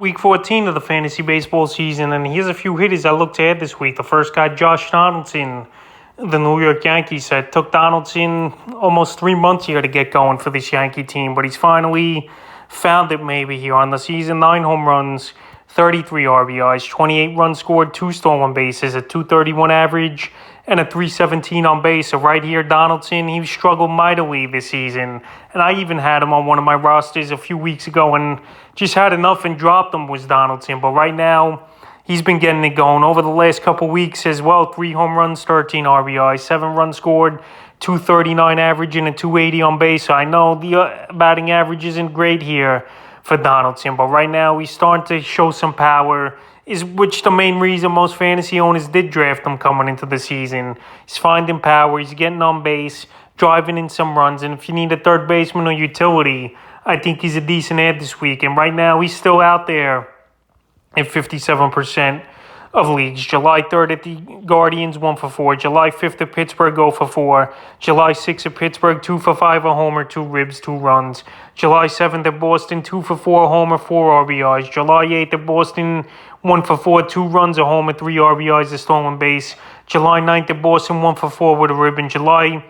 Week 14 of the fantasy baseball season, and here's a few hitters I look to add this week. The first guy, Josh Donaldson, the New York Yankees said. Took Donaldson almost 3 months here to get going for this Yankee team, but he's finally found it maybe here on the season. 9 home runs, 33 RBIs, 28 runs scored, 2 stolen bases, a 231 average, and a 317 on base. So right here, Donaldson, he struggled mightily this season. And I even had him on one of my rosters a few weeks ago and just had enough and dropped him was Donaldson. But right now, he's been getting it going over the last couple weeks as well. 3 home runs, 13 RBIs, 7 runs scored, 239 average, and a 280 on base. So I know the batting average isn't great here for Donaldson, but right now he's starting to show some power, which the main reason most fantasy owners did draft him coming into the season. He's finding power, he's getting on base, driving in some runs, and if you need a third baseman or utility, I think he's a decent add this week. And right now he's still out there in 57% of leagues. July 3rd at the Guardians, 1 for 4. July 5th at Pittsburgh, 0 for 4. July 6th at Pittsburgh, 2 for 5, a homer, 2 ribs, 2 runs. July 7th at Boston, 2 for 4, a homer, 4 RBIs. July 8th at Boston, 1 for 4, 2 runs, a homer, 3 RBIs, a stolen base. July 9th at Boston, 1 for 4 with a rib. And July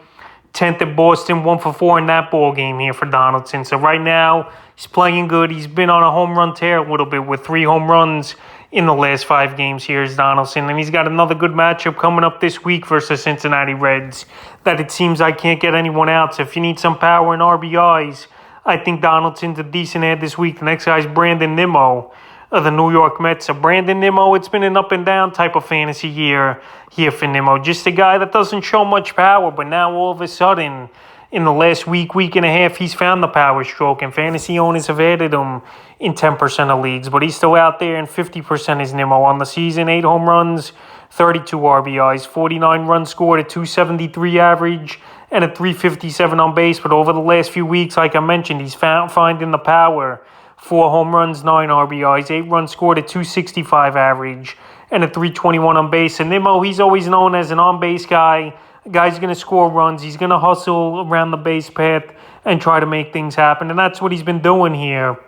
10th at Boston, 1 for 4 in that ball game here for Donaldson. So right now, he's playing good. He's been on a home run tear a little bit with 3 home runs in the last 5 games here is Donaldson. And he's got another good matchup coming up this week versus Cincinnati Reds that it seems I can't get anyone out. So if you need some power and RBIs, I think Donaldson's a decent add this week. The next guy is Brandon Nimmo of the New York Mets. So Brandon Nimmo, it's been an up and down type of fantasy year here for Nimmo. Just a guy that doesn't show much power, but now all of a sudden, in the last week and a half, he's found the power stroke, and fantasy owners have added him in 10% of leagues. But he's still out there, and 50% is Nimmo. On the season, 8 home runs, 32 RBIs, 49 runs scored, a 273 average, and a 357 on base. But over the last few weeks, like I mentioned, he's finding the power. 4 home runs, 9 RBIs, 8 runs scored, a 265 average, and a 321 on base. And Nimmo, he's always known as an on-base guy. A guy's going to score runs. He's going to hustle around the base path and try to make things happen. And that's what he's been doing here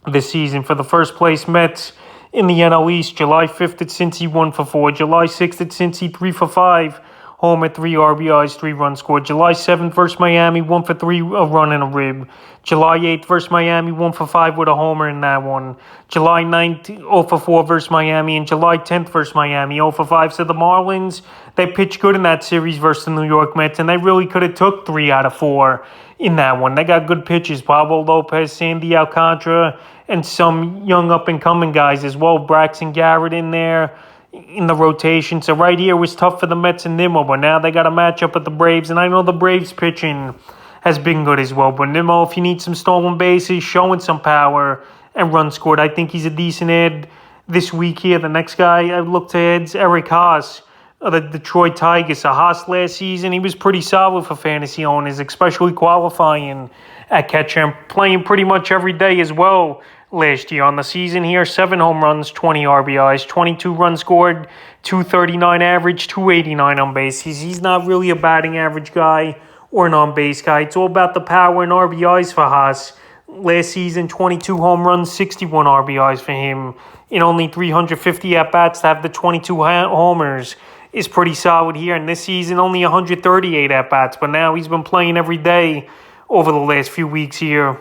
this season for the first place Mets in the NL East. July 5th at Cincy, 1 for 4. July 6th at Cincy, 3 for 5. Home at 3 RBIs, 3 runs scored. July 7th versus Miami, 1 for 3, a run and a rib. July 8th versus Miami, 1 for 5 with a homer in that one. July 9th, 0 for 4 versus Miami. And July 10th versus Miami, 0 for 5. So the Marlins, they pitched good in that series versus the New York Mets, and they really could have took 3 out of 4 in that one. They got good pitchers. Pablo Lopez, Sandy Alcantara, and some young up-and-coming guys as well. Braxton Garrett in there in the rotation. So right here was tough for the Mets and Nimmo, but now they got a matchup with the Braves, and I know the Braves pitching has been good as well. But Nimmo, if you need some stolen bases, showing some power and runs scored, I think he's a decent add this week here. The next guy I look to add is Eric Haas of the Detroit Tigers. So Haas last season, he was pretty solid for fantasy owners, especially qualifying at catcher and playing pretty much every day as well. Last year on the season here, 7 home runs, 20 RBIs, 22 runs scored, 239 average, 289 on base. He's not really a batting average guy or an on-base guy. It's all about the power and RBIs for Haas. Last season, 22 home runs, 61 RBIs for him in only 350 at-bats to have the 22 homers is pretty solid here. And this season, only 138 at-bats, but now he's been playing every day over the last few weeks here.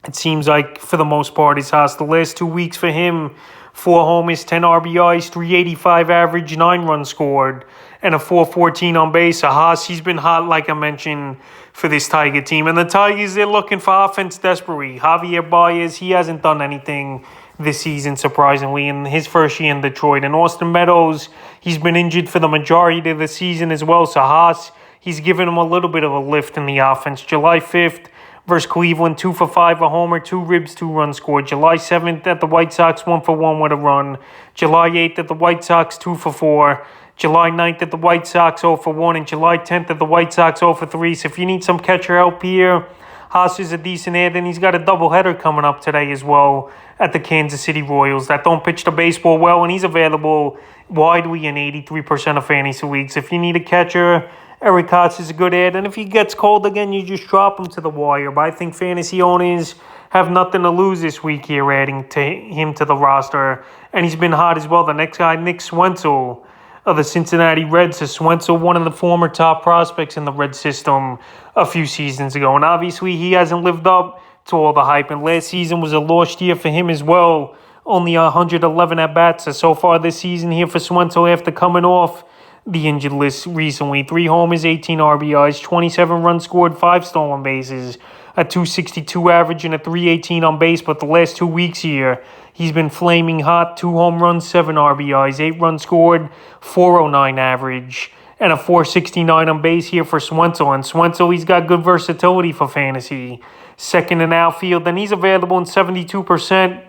It seems like, for the most part, it's Haas. The last 2 weeks for him, 4 homers, 10 RBIs, 385 average, 9 runs scored, and a 414 on base. So Haas, he's been hot, like I mentioned, for this Tiger team. And the Tigers, they're looking for offense desperately. Javier Baez, he hasn't done anything this season, surprisingly, in his first year in Detroit. And Austin Meadows, he's been injured for the majority of the season as well. So Haas, he's given him a little bit of a lift in the offense. July 5th, versus Cleveland, 2 for 5, a homer, 2 ribs, 2 runs scored. July 7th at the White Sox, 1 for 1 with a run. July 8th at the White Sox, 2 for 4. July 9th at the White Sox, 0 for 1. And July 10th at the White Sox, 0 for 3. So if you need some catcher help here, Haas is a decent add. And he's got a doubleheader coming up today as well at the Kansas City Royals that don't pitch the baseball well. And he's available widely in 83% of fantasy leagues. If you need a catcher, Eric Haas is a good add, and if he gets cold again, you just drop him to the wire. But I think fantasy owners have nothing to lose this week here, adding him to the roster. And he's been hot as well. The next guy, Nick Swenzel of the Cincinnati Reds. So Swenzel, one of the former top prospects in the Red system a few seasons ago. And obviously he hasn't lived up to all the hype. And last season was a lost year for him as well. Only 111 at-bats. So far this season here for Swenzel after coming off the injured list recently. 3 homers, 18 RBIs, 27 runs scored, 5 stolen bases, a 262 average, and a 318 on base. But the last 2 weeks here, he's been flaming hot. 2 home runs, 7 RBIs, 8 runs scored, 409 average, and a 469 on base here for Swenzel. And Swenzel, he's got good versatility for fantasy. Second in outfield, and he's available in 72%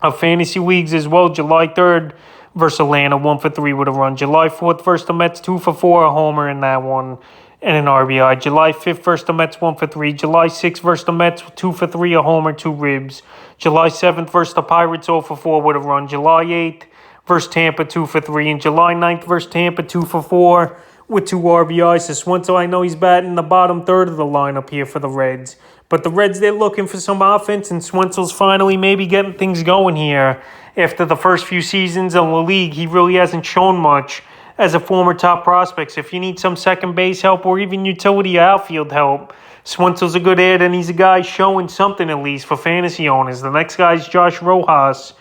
of fantasy leagues as well. July 3rd versus Atlanta, 1 for 3 with a run. July 4th versus the Mets, 2 for 4, a homer in that one, and an RBI. July 5th versus the Mets, 1 for 3. July 6th versus the Mets, 2 for 3, a homer, 2 ribs. July 7th versus the Pirates, 0 for 4 with a run. July 8th versus Tampa, 2 for 3. And July 9th versus Tampa, 2 for 4 with 2 RBIs. So Swenzel, I know he's batting the bottom third of the lineup here for the Reds. But the Reds, they're looking for some offense, and Swenzel's finally maybe getting things going here. After the first few seasons in the league, he really hasn't shown much as a former top prospect. So if you need some second base help or even utility outfield help, Swenzel's a good ad, and he's a guy showing something at least for fantasy owners. The next guy is Josh Rojas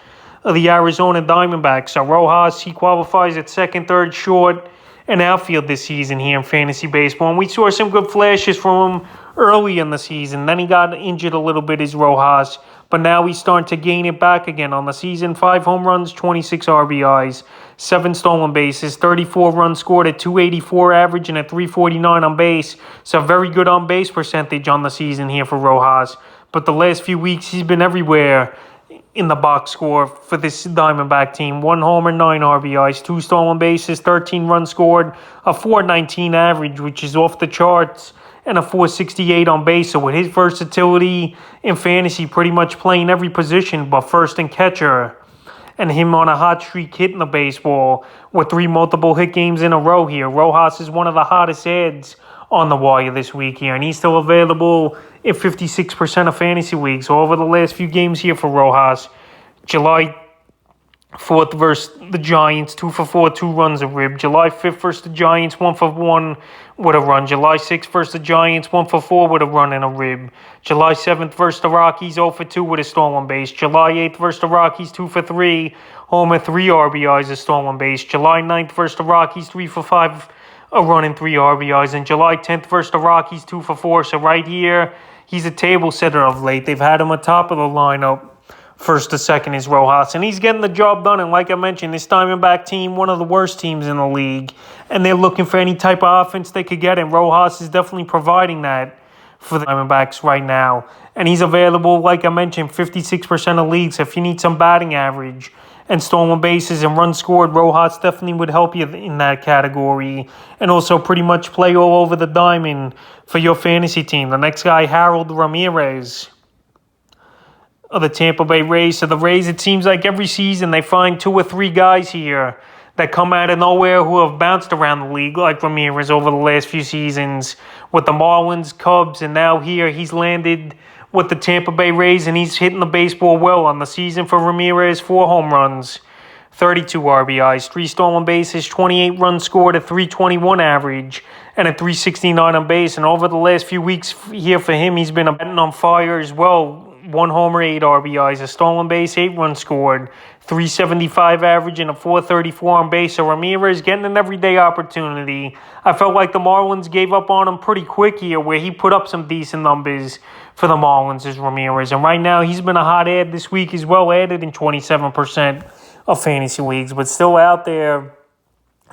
of the Arizona Diamondbacks. So Rojas, he qualifies at second, third, short, and outfield this season here in fantasy baseball. And we saw some good flashes from him early in the season. Then he got injured a little bit as Rojas, but now he's starting to gain it back again. On the season, 5 home runs, 26 RBIs, 7 stolen bases, 34 runs scored, at 284 average, and a 349 on base. So very good on base percentage on the season here for Rojas. But the last few weeks, he's been everywhere in the box score for this Diamondback team. 1 homer, 9 RBIs, 2 stolen bases, 13 runs scored, a 419 average, which is off the charts, and a 468 on base. So with his versatility in fantasy, pretty much playing every position but first and catcher, and him on a hot streak hitting the baseball with 3 multiple hit games in a row here. Rojas is one of the hottest ads on the wire this week here, and he's still available in 56% of fantasy leagues. So over the last few games here for Rojas, July 4th versus the Giants, 2 for 4, 2 runs a rib. July 5th versus the Giants, 1 for 1 with a run. July 6th versus the Giants, 1 for 4 with a run and a rib. July 7th versus the Rockies, 0 for 2 with a stolen base. July 8th versus the Rockies, 2 for 3, homer, 3 RBIs, a stolen base. July 9th versus the Rockies, 3 for 5, a run and 3 RBIs. And July 10th versus the Rockies, 2 for 4. So right here, he's a table setter of late. They've had him atop of the lineup. First to second is Rojas, and he's getting the job done. And like I mentioned, this Diamondback team, one of the worst teams in the league, and they're looking for any type of offense they could get, and Rojas is definitely providing that for the Diamondbacks right now. And he's available, like I mentioned, 56% of leagues. If you need some batting average and stolen bases and runs scored, Rojas definitely would help you in that category, and also pretty much play all over the diamond for your fantasy team. The next guy, Harold Ramirez of the Tampa Bay Rays. So the Rays, it seems like every season they find 2 or 3 guys here that come out of nowhere who have bounced around the league, like Ramirez over the last few seasons with the Marlins, Cubs, and now here he's landed with the Tampa Bay Rays, and he's hitting the baseball well. On the season for Ramirez, 4 home runs, 32 RBIs, 3 stolen bases, 28 runs scored, a 321 average, and a 369 on base. And over the last few weeks here for him, he's been batting on fire as well. 1 homer, 8 RBIs, a stolen base, 8 runs scored, 375 average, and a 434 on base. So Ramirez getting an everyday opportunity. I felt like the Marlins gave up on him pretty quick here, where he put up some decent numbers for the Marlins as Ramirez. And right now, he's been a hot ad this week as well, added in 27% of fantasy leagues, but still out there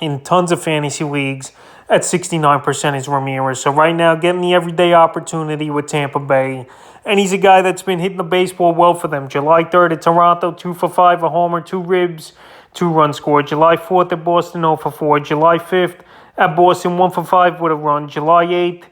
in tons of fantasy leagues at 69% is Ramirez. So right now, getting the everyday opportunity with Tampa Bay. And he's a guy that's been hitting the baseball well for them. July 3rd at Toronto, 2 for 5, a homer, 2 ribs, 2 runs scored. July 4th at Boston, 0 for 4. July 5th at Boston, 1 for 5 with a run. July 8th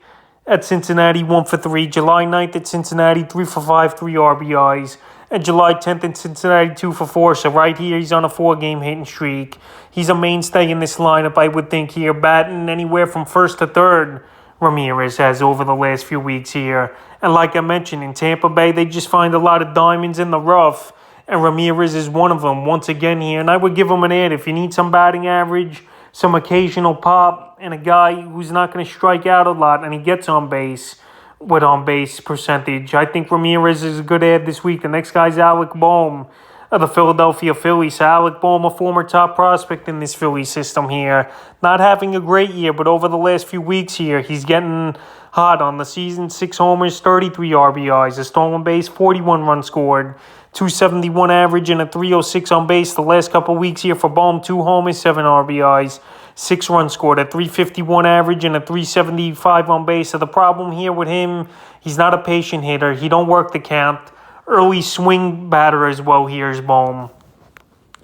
at Cincinnati, 1 for 3. July 9th at Cincinnati, 3 for 5, 3 RBIs. And July 10th in Cincinnati, 2 for 4. So right here, he's on a 4-game hitting streak. He's a mainstay in this lineup, I would think here, batting anywhere from first to third Ramirez has over the last few weeks here. And like I mentioned, in Tampa Bay, they just find a lot of diamonds in the rough, and Ramirez is one of them once again here. And I would give him an ad if you need some batting average, some occasional pop, and a guy who's not going to strike out a lot, and he gets on base with on-base percentage. I think Ramirez is a good ad this week. The next guy's Alec Baum of the Philadelphia Phillies. So Alec Baum, a former top prospect in this Philly system here. Not having a great year, but over the last few weeks here, he's getting hot on the season. 6 homers, 33 RBIs, a stolen base, 41 runs scored, 271 average, and a 306 on base. The last couple weeks here for Baum, 2 homers, 7 RBIs, 6 runs scored, a 351 average, and a 375 on base. So the problem here with him, he's not a patient hitter. He don't work the count. Early swing batter as well here is Baum.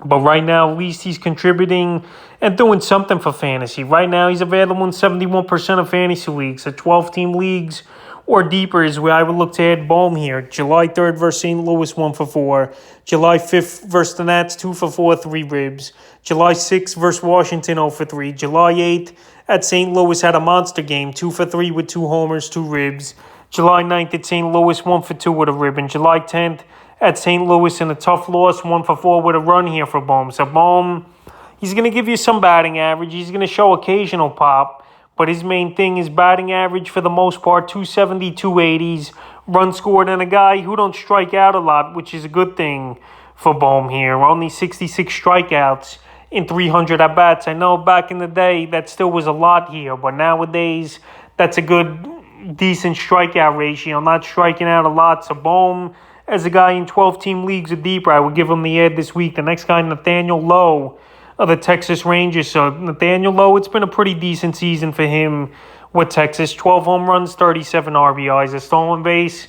But right now, at least he's contributing and doing something for fantasy. Right now, he's available in 71% of fantasy leagues. So 12-team leagues or deeper is where I would look to add Baum here. July 3rd versus St. Louis, 1 for 4. July 5th versus the Nats, 2 for 4, 3 ribs. July 6th versus Washington, 0 for 3. July 8th at St. Louis had a monster game, 2 for 3 with 2 homers, 2 ribs. July 9th at St. Louis, 1 for 2 with a rib. And July 10th at St. Louis in a tough loss, 1 for 4 with a run here for Baum. So Baum, he's going to give you some batting average. He's going to show occasional pop. But his main thing is batting average for the most part, 270, 280s, run scored, and a guy who don't strike out a lot, which is a good thing for Baum here. Only 66 strikeouts in 300 at-bats. I know back in the day that still was a lot here, but nowadays that's a good, decent strikeout ratio, not striking out a lot. So Baum, as a guy in 12-team leagues or deeper, I would give him the edge this week. The next guy, Nathaniel Lowe of the Texas Rangers. So Nathaniel Lowe, it's been a pretty decent season for him with Texas. 12 home runs, 37 RBIs, a stolen base,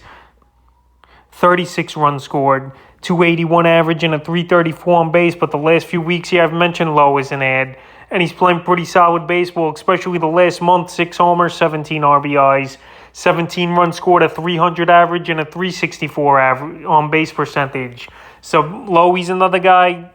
36 runs scored, 281 average, and a 334 on base. But the last few weeks here, I've mentioned Lowe as an ad, and he's playing pretty solid baseball, especially the last month. 6 homers, 17 RBIs, 17 runs scored, a 300 average, and a 364 average on base percentage. So Lowe, he's another guy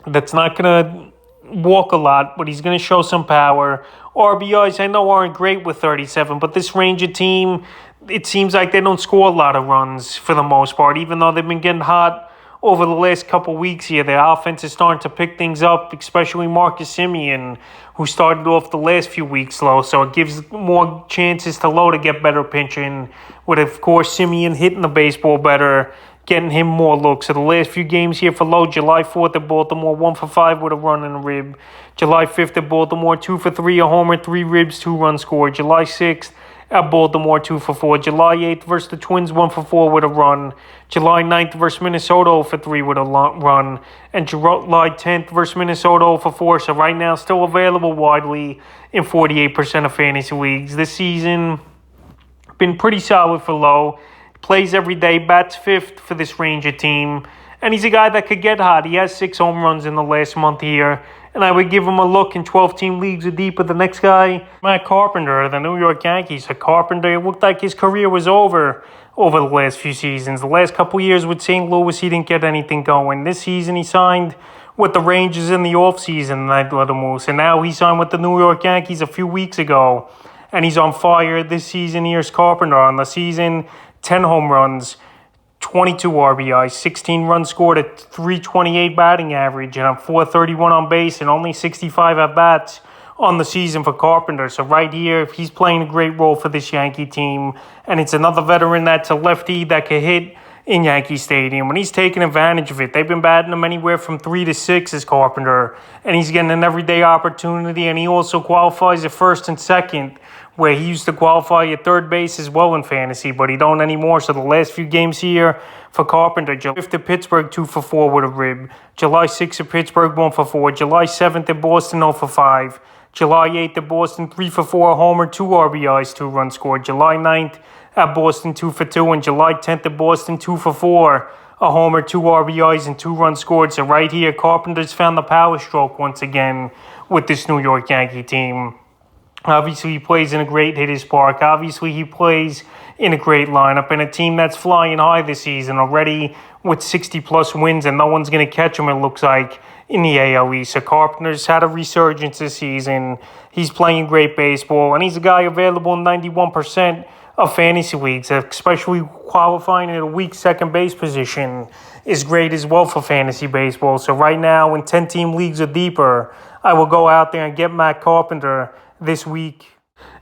that's not going to walk a lot, but he's going to show some power. RBIs, I know, aren't great with 37, but this Ranger team, it seems like they don't score a lot of runs for the most part, even though they've been getting hot over the last couple weeks here. Their offense is starting to pick things up, especially Marcus Semien, who started off the last few weeks slow. So it gives more chances to Lowe to get better pitching, with, of course, Semien hitting the baseball better, getting him more looks. So the last few games here for Lowe, July 4th at Baltimore, 1 for 5 with a run and a rib. July 5th at Baltimore, 2 for 3, a homer, 3 ribs, 2 runs scored. July 6th at Baltimore, 2 for 4. July 8th versus the Twins, 1 for 4 with a run. July 9th versus Minnesota, 0 for 3 with a run. And July 10th versus Minnesota, 0 for 4. So right now, still available widely in 48% of fantasy leagues. This season, been pretty solid for Lowe. Plays every day, bats 5th for this Ranger team. And he's a guy that could get hot. He has 6 home runs in the last month here. And I would give him a look in 12-team leagues or deeper. The next guy, Matt Carpenter of the New York Yankees. So Carpenter, it looked like his career was over the last few seasons. The last couple years with St. Louis, he didn't get anything going. This season, he signed with the Rangers in the offseason, and I let him loose. And now he signed with the New York Yankees a few weeks ago. And he's on fire this season. Here's Carpenter on the season. 10 home runs, 22 RBIs, 16 runs scored, at 328 batting average, and a 431 on base, and only 65 at-bats on the season for Carpenter. So right here, he's playing a great role for this Yankee team, and it's another veteran that's a lefty that can hit in Yankee Stadium, and he's taking advantage of it. They've been batting him anywhere from 3 to 6 as Carpenter, and he's getting an everyday opportunity, and he also qualifies at first and second, where he used to qualify at third base as well in fantasy, but he don't anymore. So the last few games here for Carpenter, July 5th at Pittsburgh, 2 for 4 with a rib. July 6th at Pittsburgh, 1 for 4. July 7th at Boston, 0 for 5. July 8th at Boston, 3 for 4, a homer, 2 RBIs, 2 runs scored. July 9th at Boston, 2 for 2. And July 10th at Boston, 2 for 4, a homer, 2 RBIs, and 2 runs scored. So right here, Carpenter's found the power stroke once again with this New York Yankee team. Obviously, he plays in a great hitter's park. Obviously, he plays in a great lineup and a team that's flying high this season, already with 60-plus wins, and no one's going to catch him, it looks like, in the AL East. So Carpenter's had a resurgence this season. He's playing great baseball, and he's a guy available in 91% of fantasy leagues, especially qualifying at a weak second base position is great as well for fantasy baseball. So right now, in 10-team leagues or deeper, I will go out there and get Matt Carpenter this week.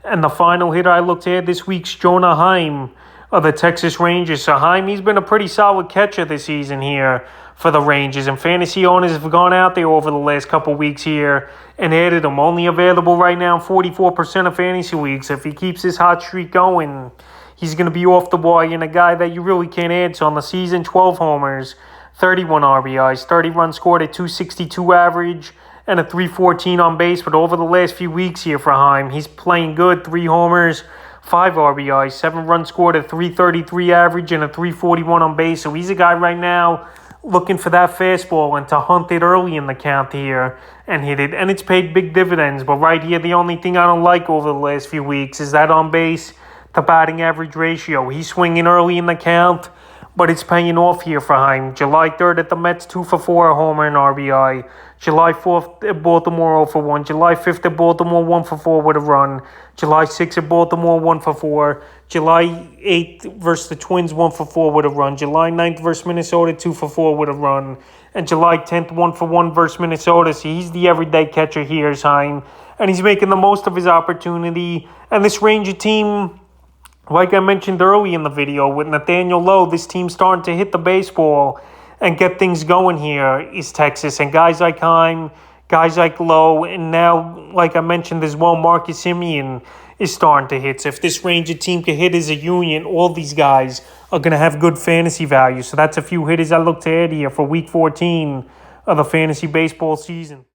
And the final hitter I looked at this week's Jonah Heim of the Texas Rangers. So Heim, he's been a pretty solid catcher this season here for the Rangers. And fantasy owners have gone out there over the last couple weeks here and added him. Only available right now in 44% of fantasy leagues. If he keeps his hot streak going, he's going to be off the wire and a guy that you really can't add. So on the season, 12 homers, 31 RBIs, 30 runs scored at 262 average, and a 314 on base. But over the last few weeks here for Heim, he's playing good. 3 homers, 5 RBIs, 7 runs scored at 333 average, and a 341 on base. So he's a guy right now looking for that fastball and to hunt it early in the count here and hit it. And it's paid big dividends. But right here, the only thing I don't like over the last few weeks is that on base to batting average ratio. He's swinging early in the count, but it's paying off here for Heim. July 3rd at the Mets, 2 for 4, a homer and RBI. July 4th at Baltimore, 0 for 1. July 5th at Baltimore, 1 for 4 with a run. July 6th at Baltimore, 1 for 4. July 8th versus the Twins, 1 for 4 with a run. July 9th versus Minnesota, 2 for 4 with a run. And July 10th, 1 for 1 versus Minnesota. So he's the everyday catcher here, is Heim. And he's making the most of his opportunity. And this Ranger team, like I mentioned early in the video, with Nathaniel Lowe, this team's starting to hit the baseball and get things going here is Texas. And guys like Heim, guys like Lowe, and now, like I mentioned as well, Marcus Semien is starting to hit. So if this Ranger team can hit as a union, all these guys are going to have good fantasy value. So that's a few hitters I look to add here for Week 14 of the fantasy baseball season.